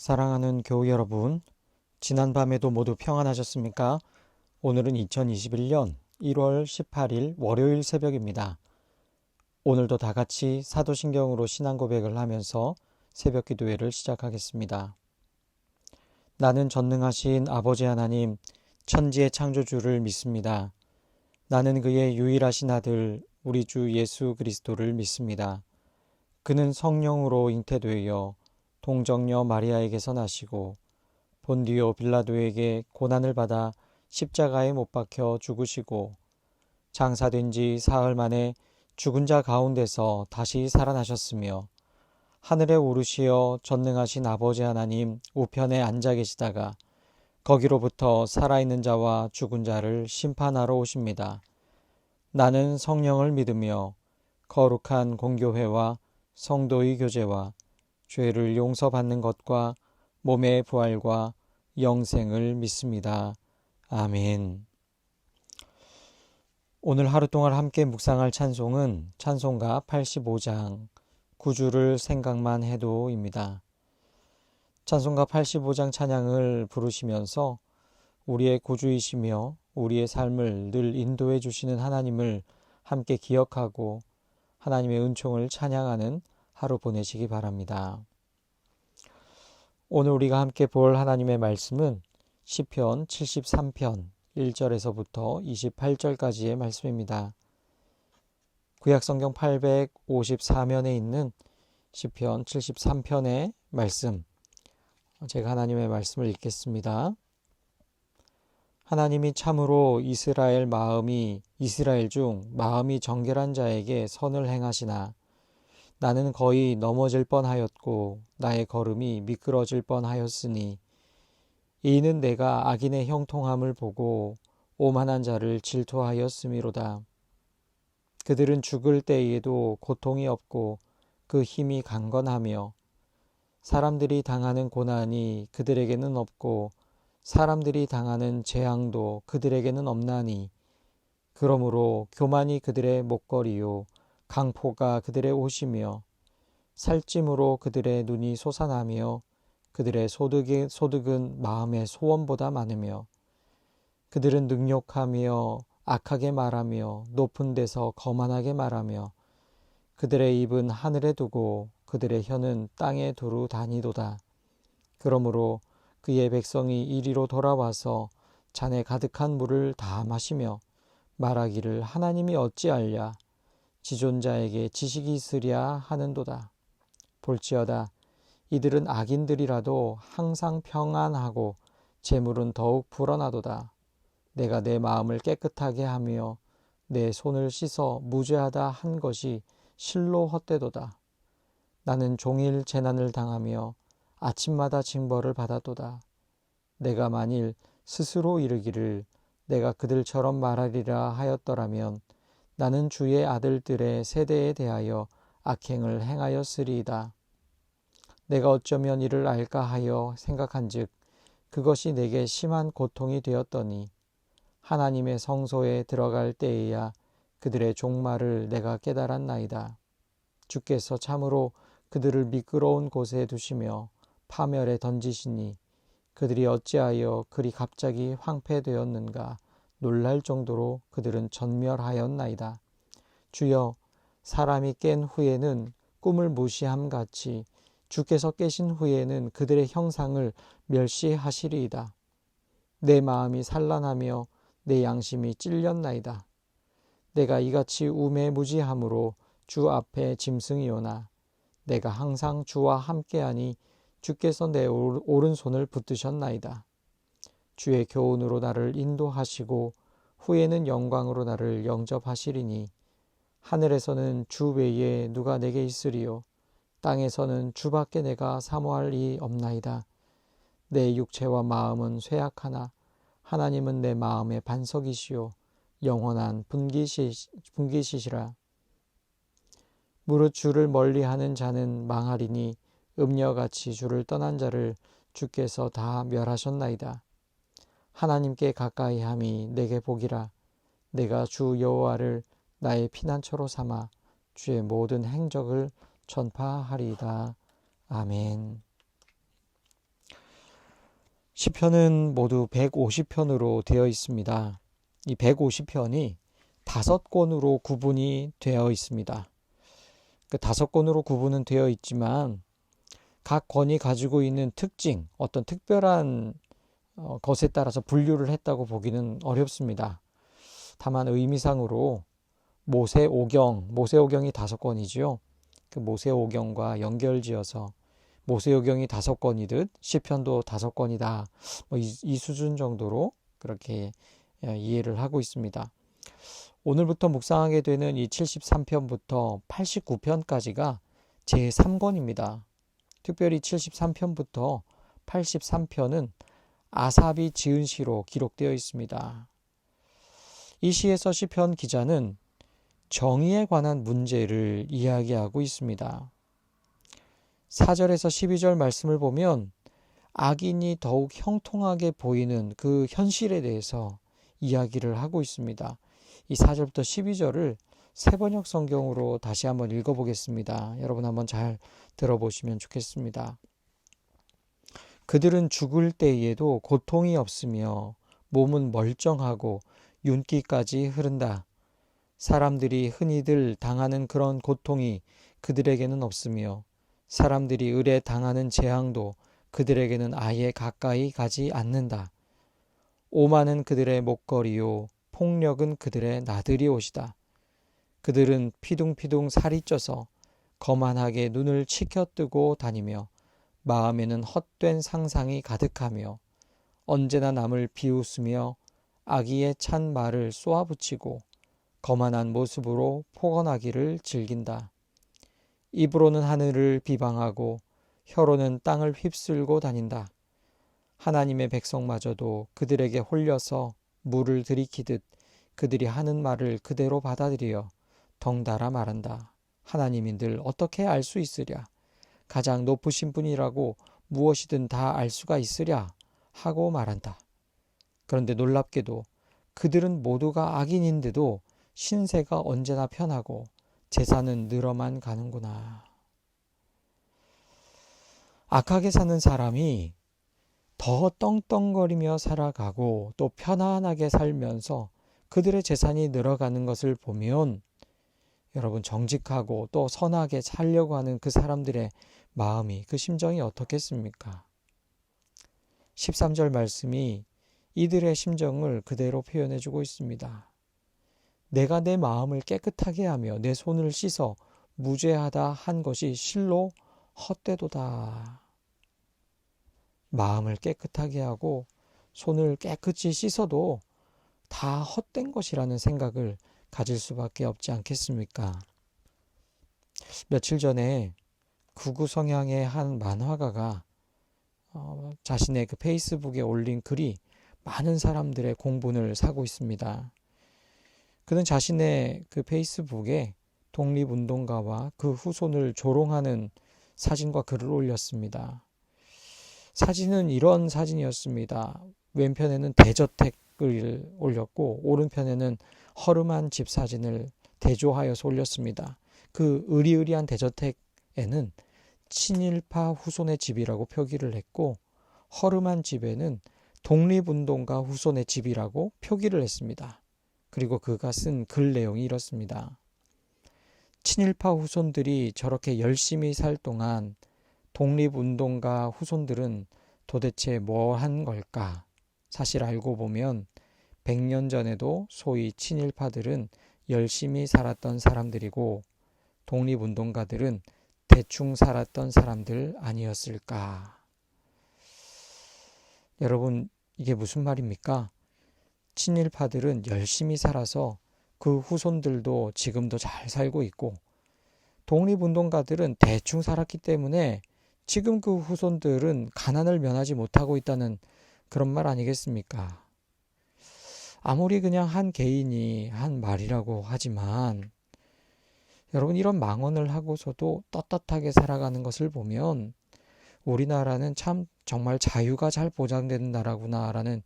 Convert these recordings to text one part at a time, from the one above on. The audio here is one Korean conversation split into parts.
사랑하는 교우 여러분, 지난밤에도 모두 평안하셨습니까? 오늘은 2021년 1월 18일 월요일 새벽입니다. 오늘도 다 같이 사도신경으로 신앙 고백을 하면서 새벽 기도회를 시작하겠습니다. 나는 전능하신 아버지 하나님, 천지의 창조주를 믿습니다. 나는 그의 유일하신 아들, 우리 주 예수 그리스도를 믿습니다. 그는 성령으로 잉태되어 동정녀 마리아에게서 나시고 본디오 빌라도에게 고난을 받아 십자가에 못 박혀 죽으시고 장사된 지 사흘 만에 죽은 자 가운데서 다시 살아나셨으며 하늘에 오르시어 전능하신 아버지 하나님 우편에 앉아 계시다가 거기로부터 살아있는 자와 죽은 자를 심판하러 오십니다. 나는 성령을 믿으며 거룩한 공교회와 성도의 교제와 죄를 용서받는 것과 몸의 부활과 영생을 믿습니다. 아멘. 오늘 하루 동안 함께 묵상할 찬송은 찬송가 85장 구주를 생각만 해도입니다. 찬송가 85장 찬양을 부르시면서 우리의 구주이시며 우리의 삶을 늘 인도해 주시는 하나님을 함께 기억하고 하나님의 은총을 찬양하는 하루 보내시기 바랍니다. 오늘 우리가 함께 볼 하나님의 말씀은 시편 73편 1절에서부터 28절까지의 말씀입니다. 구약성경 854면에 있는 시편 73편의 말씀, 제가 하나님의 말씀을 읽겠습니다. 하나님이 참으로 이스라엘 중 마음이 정결한 자에게 선을 행하시나 나는 거의 넘어질 뻔하였고 나의 걸음이 미끄러질 뻔하였으니 이는 내가 악인의 형통함을 보고 오만한 자를 질투하였음이로다. 그들은 죽을 때에도 고통이 없고 그 힘이 강건하며 사람들이 당하는 고난이 그들에게는 없고 사람들이 당하는 재앙도 그들에게는 없나니 그러므로 교만이 그들의 목걸이요 강포가 그들의 옷이며 살찜으로 그들의 눈이 솟아나며 그들의 소득은 마음의 소원보다 많으며 그들은 능욕하며 악하게 말하며 높은 데서 거만하게 말하며 그들의 입은 하늘에 두고 그들의 혀는 땅에 두루 다니도다. 그러므로 그의 백성이 이리로 돌아와서 잔에 가득한 물을 다 마시며 말하기를 하나님이 어찌알랴 지존자에게 지식이 있으랴 하는도다. 볼지어다 이들은 악인들이라도 항상 평안하고 재물은 더욱 불어나도다. 내가 내 마음을 깨끗하게 하며 내 손을 씻어 무죄하다 한 것이 실로 헛되도다. 나는 종일 재난을 당하며 아침마다 징벌을 받았도다. 내가 만일 스스로 이르기를 내가 그들처럼 말하리라 하였더라면 나는 주의 아들들의 세대에 대하여 악행을 행하였으리이다. 내가 어쩌면 이를 알까 하여 생각한즉 그것이 내게 심한 고통이 되었더니 하나님의 성소에 들어갈 때에야 그들의 종말을 내가 깨달았나이다. 주께서 참으로 그들을 미끄러운 곳에 두시며 파멸에 던지시니 그들이 어찌하여 그리 갑자기 황폐되었는가 놀랄 정도로 그들은 전멸하였나이다. 주여 사람이 깬 후에는 꿈을 무시함 같이 주께서 깨신 후에는 그들의 형상을 멸시하시리이다. 내 마음이 산란하며 내 양심이 찔렸나이다. 내가 이같이 우매무지함으로 주 앞에 짐승이오나 내가 항상 주와 함께하니 주께서 내 오른손을 붙드셨나이다. 주의 교훈으로 나를 인도하시고 후에는 영광으로 나를 영접하시리니 하늘에서는 주 외에 누가 내게 있으리요 땅에서는 주밖에 내가 사모할 이 없나이다. 내 육체와 마음은 쇠약하나 하나님은 내 마음의 반석이시요 영원한 분기시시라. 무릇 주를 멀리하는 자는 망하리니 음녀같이 주를 떠난 자를 주께서 다 멸하셨나이다. 하나님께 가까이함이 내게 복이라. 내가 주 여호와를 나의 피난처로 삼아 주의 모든 행적을 전파하리이다. 아멘. 시편은 모두 150편으로 되어 있습니다. 이 150편이 5권으로 구분이 되어 있습니다. 그 5권으로 구분은 되어 있지만 각 권이 가지고 있는 특징, 어떤 특별한 것에 따라서 분류를 했다고 보기는 어렵습니다. 다만 의미상으로 모세오경이 5권이지요. 그 모세오경과 연결지어서 모세오경이 5권이듯 시편도 5권이다. 이 수준 정도로 그렇게 이해를 하고 있습니다. 오늘부터 묵상하게 되는 이 73편부터 89편까지가 제3권입니다. 특별히 73편부터 83편은 아삽이 지은 시로 기록되어 있습니다. 이 시에서 시편 기자는 정의에 관한 문제를 이야기하고 있습니다. 4절에서 12절 말씀을 보면 악인이 더욱 형통하게 보이는 그 현실에 대해서 이야기를 하고 있습니다. 이 4절부터 12절을 새번역 성경으로 다시 한번 읽어보겠습니다. 여러분 한번 잘 들어보시면 좋겠습니다. 그들은 죽을 때에도 고통이 없으며 몸은 멀쩡하고 윤기까지 흐른다. 사람들이 흔히들 당하는 그런 고통이 그들에게는 없으며 사람들이 을에 당하는 재앙도 그들에게는 아예 가까이 가지 않는다. 오만은 그들의 목걸이요 폭력은 그들의 나들이 옷이다. 그들은 피둥피둥 살이 쪄서 거만하게 눈을 치켜뜨고 다니며 마음에는 헛된 상상이 가득하며 언제나 남을 비웃으며 악의에 찬 말을 쏘아붙이고 거만한 모습으로 포건하기를 즐긴다. 입으로는 하늘을 비방하고 혀로는 땅을 휩쓸고 다닌다. 하나님의 백성마저도 그들에게 홀려서 물을 들이키듯 그들이 하는 말을 그대로 받아들여 덩달아 말한다. 하나님인들 어떻게 알 수 있으랴? 가장 높으신 분이라고 무엇이든 다 알 수가 있으랴? 하고 말한다. 그런데 놀랍게도 그들은 모두가 악인인데도 신세가 언제나 편하고 재산은 늘어만 가는구나. 악하게 사는 사람이 더 떵떵거리며 살아가고 또 편안하게 살면서 그들의 재산이 늘어가는 것을 보면 여러분 정직하고 또 선하게 살려고 하는 그 사람들의 마음이 그 심정이 어떻겠습니까? 13절 말씀이 이들의 심정을 그대로 표현해주고 있습니다. 내가 내 마음을 깨끗하게 하며 내 손을 씻어 무죄하다 한 것이 실로 헛되도다. 마음을 깨끗하게 하고 손을 깨끗이 씻어도 다 헛된 것이라는 생각을 가질 수밖에 없지 않겠습니까? 며칠 전에 극우 성향의 한 만화가가 자신의 그 페이스북에 올린 글이 많은 사람들의 공분을 사고 있습니다. 그는 자신의 그 페이스북에 독립운동가와 그 후손을 조롱하는 사진과 글을 올렸습니다. 사진은 이런 사진이었습니다. 왼편에는 대저택을 올렸고 오른편에는 허름한 집 사진을 대조하여서 올렸습니다. 그 으리으리한 대저택에는 친일파 후손의 집이라고 표기를 했고 허름한 집에는 독립운동가 후손의 집이라고 표기를 했습니다. 그리고 그가 쓴 글 내용이 이렇습니다. 친일파 후손들이 저렇게 열심히 살 동안 독립운동가 후손들은 도대체 뭐 한 걸까? 사실 알고 보면 100년 전에도 소위 친일파들은 열심히 살았던 사람들이고 독립운동가들은 대충 살았던 사람들 아니었을까? 여러분, 이게 무슨 말입니까? 친일파들은 열심히 살아서 그 후손들도 지금도 잘 살고 있고 독립운동가들은 대충 살았기 때문에 지금 그 후손들은 가난을 면하지 못하고 있다는 그런 말 아니겠습니까? 아무리 그냥 한 개인이 한 말이라고 하지만 여러분 이런 망언을 하고서도 떳떳하게 살아가는 것을 보면 우리나라는 참 정말 자유가 잘 보장되는 나라구나라는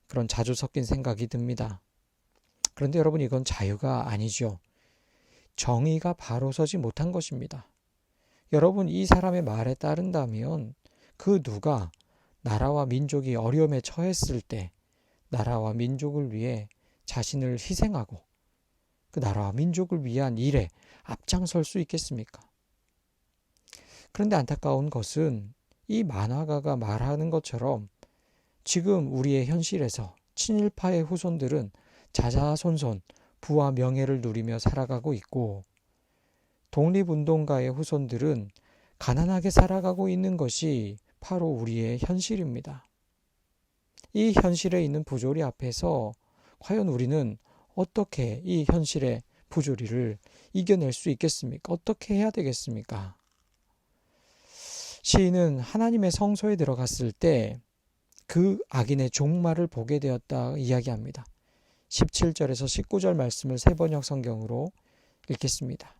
그런 자주 섞인 생각이 듭니다. 그런데 여러분 이건 자유가 아니죠. 정의가 바로 서지 못한 것입니다. 여러분 이 사람의 말에 따른다면 그 누가 나라와 민족이 어려움에 처했을 때 나라와 민족을 위해 자신을 희생하고 그 나라와 민족을 위한 일에 앞장설 수 있겠습니까? 그런데 안타까운 것은 이 만화가가 말하는 것처럼 지금 우리의 현실에서 친일파의 후손들은 자자손손 부와 명예를 누리며 살아가고 있고 독립운동가의 후손들은 가난하게 살아가고 있는 것이 바로 우리의 현실입니다. 이 현실에 있는 부조리 앞에서 과연 우리는 어떻게 이 현실의 부조리를 이겨낼 수 있겠습니까? 어떻게 해야 되겠습니까? 시인은 하나님의 성소에 들어갔을 때 그 악인의 종말을 보게 되었다 이야기합니다. 17절에서 19절 말씀을 새번역 성경으로 읽겠습니다.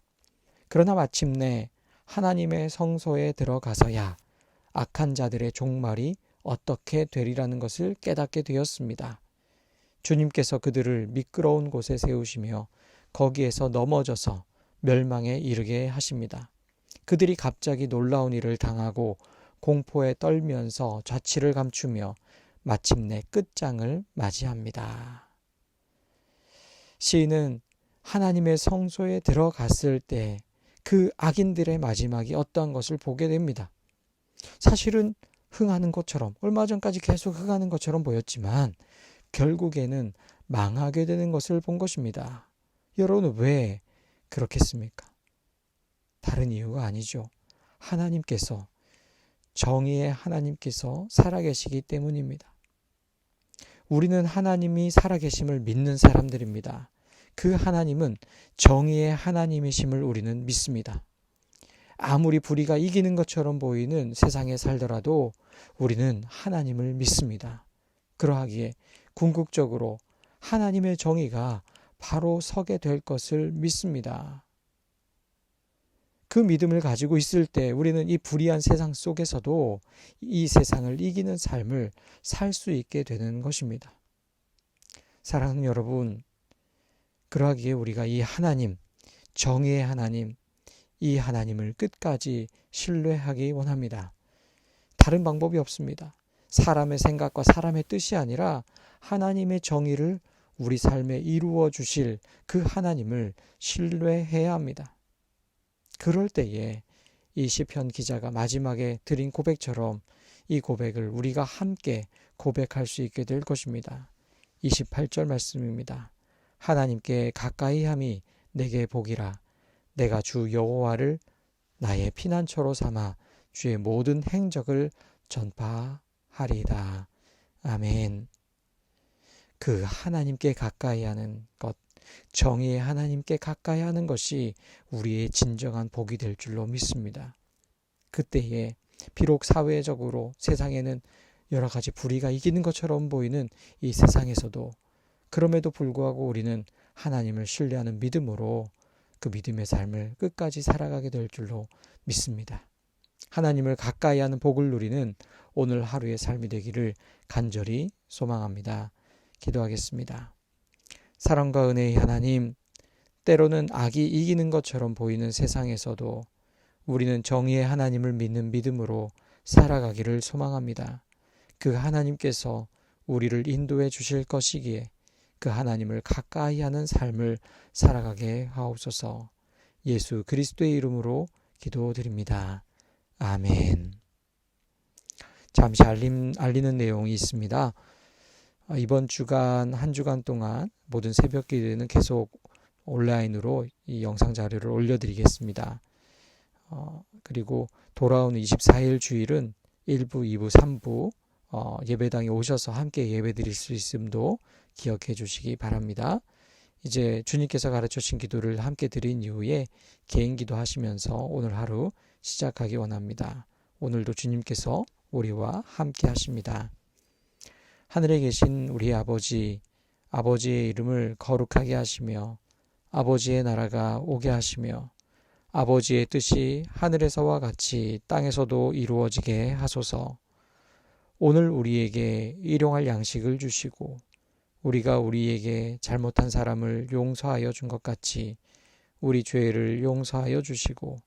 그러나 마침내 하나님의 성소에 들어가서야 악한 자들의 종말이 어떻게 되리라는 것을 깨닫게 되었습니다. 주님께서 그들을 미끄러운 곳에 세우시며 거기에서 넘어져서 멸망에 이르게 하십니다. 그들이 갑자기 놀라운 일을 당하고 공포에 떨면서 좌치를 감추며 마침내 끝장을 맞이합니다. 시인은 하나님의 성소에 들어갔을 때 그 악인들의 마지막이 어떠한 것을 보게 됩니다. 사실은 흥하는 것처럼 얼마 전까지 계속 흥하는 것처럼 보였지만 결국에는 망하게 되는 것을 본 것입니다. 여러분은 왜 그렇겠습니까? 다른 이유가 아니죠. 하나님께서 정의의 하나님께서 살아계시기 때문입니다. 우리는 하나님이 살아계심을 믿는 사람들입니다. 그 하나님은 정의의 하나님이심을 우리는 믿습니다. 아무리 불의가 이기는 것처럼 보이는 세상에 살더라도 우리는 하나님을 믿습니다. 그러하기에 궁극적으로 하나님의 정의가 바로 서게 될 것을 믿습니다. 그 믿음을 가지고 있을 때 우리는 이 불의한 세상 속에서도 이 세상을 이기는 삶을 살 수 있게 되는 것입니다. 사랑하는 여러분, 그러하기에 우리가 이 하나님, 정의의 하나님, 이 하나님을 끝까지 신뢰하기 원합니다. 다른 방법이 없습니다. 사람의 생각과 사람의 뜻이 아니라 하나님의 정의를 우리 삶에 이루어 주실 그 하나님을 신뢰해야 합니다. 그럴 때에 이 시편 기자가 마지막에 드린 고백처럼 이 고백을 우리가 함께 고백할 수 있게 될 것입니다. 28절 말씀입니다. 하나님께 가까이함이 내게 복이라. 내가 주 여호와를 나의 피난처로 삼아 주의 모든 행적을 전파하리이다. 아멘. 그 하나님께 가까이 하는 것, 정의의 하나님께 가까이 하는 것이 우리의 진정한 복이 될 줄로 믿습니다. 그때에 비록 사회적으로 세상에는 여러 가지 불의가 이기는 것처럼 보이는 이 세상에서도 그럼에도 불구하고 우리는 하나님을 신뢰하는 믿음으로 그 믿음의 삶을 끝까지 살아가게 될 줄로 믿습니다. 하나님을 가까이 하는 복을 누리는 오늘 하루의 삶이 되기를 간절히 소망합니다. 기도하겠습니다. 사랑과 은혜의 하나님, 때로는 악이 이기는 것처럼 보이는 세상에서도 우리는 정의의 하나님을 믿는 믿음으로 살아가기를 소망합니다. 그 하나님께서 우리를 인도해 주실 것이기에 그 하나님을 가까이 하는 삶을 살아가게 하옵소서. 예수 그리스도의 이름으로 기도드립니다. 아멘. 잠시 알리는 내용이 있습니다. 이번 주간 한 주간 동안 모든 새벽 기도에는 계속 온라인으로 이 영상 자료를 올려드리겠습니다. 그리고 돌아오는 24일 주일은 1부, 2부, 3부 예배당에 오셔서 함께 예배드릴 수 있음도 기억해 주시기 바랍니다. 이제 주님께서 가르쳐주신 기도를 함께 드린 이후에 개인 기도하시면서 오늘 하루 시작하기 원합니다. 오늘도 주님께서 우리와 함께 하십니다. 하늘에 계신 우리 아버지, 아버지의 이름을 거룩하게 하시며 아버지의 나라가 오게 하시며 아버지의 뜻이 하늘에서와 같이 땅에서도 이루어지게 하소서. 오늘 우리에게 일용할 양식을 주시고 우리가 우리에게 잘못한 사람을 용서하여 준 것 같이 우리 죄를 용서하여 주시고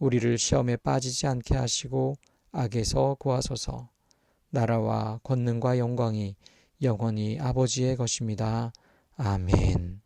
우리를 시험에 빠지지 않게 하시고 악에서 구하소서. 나라와 권능과 영광이 영원히 아버지의 것입니다. 아멘.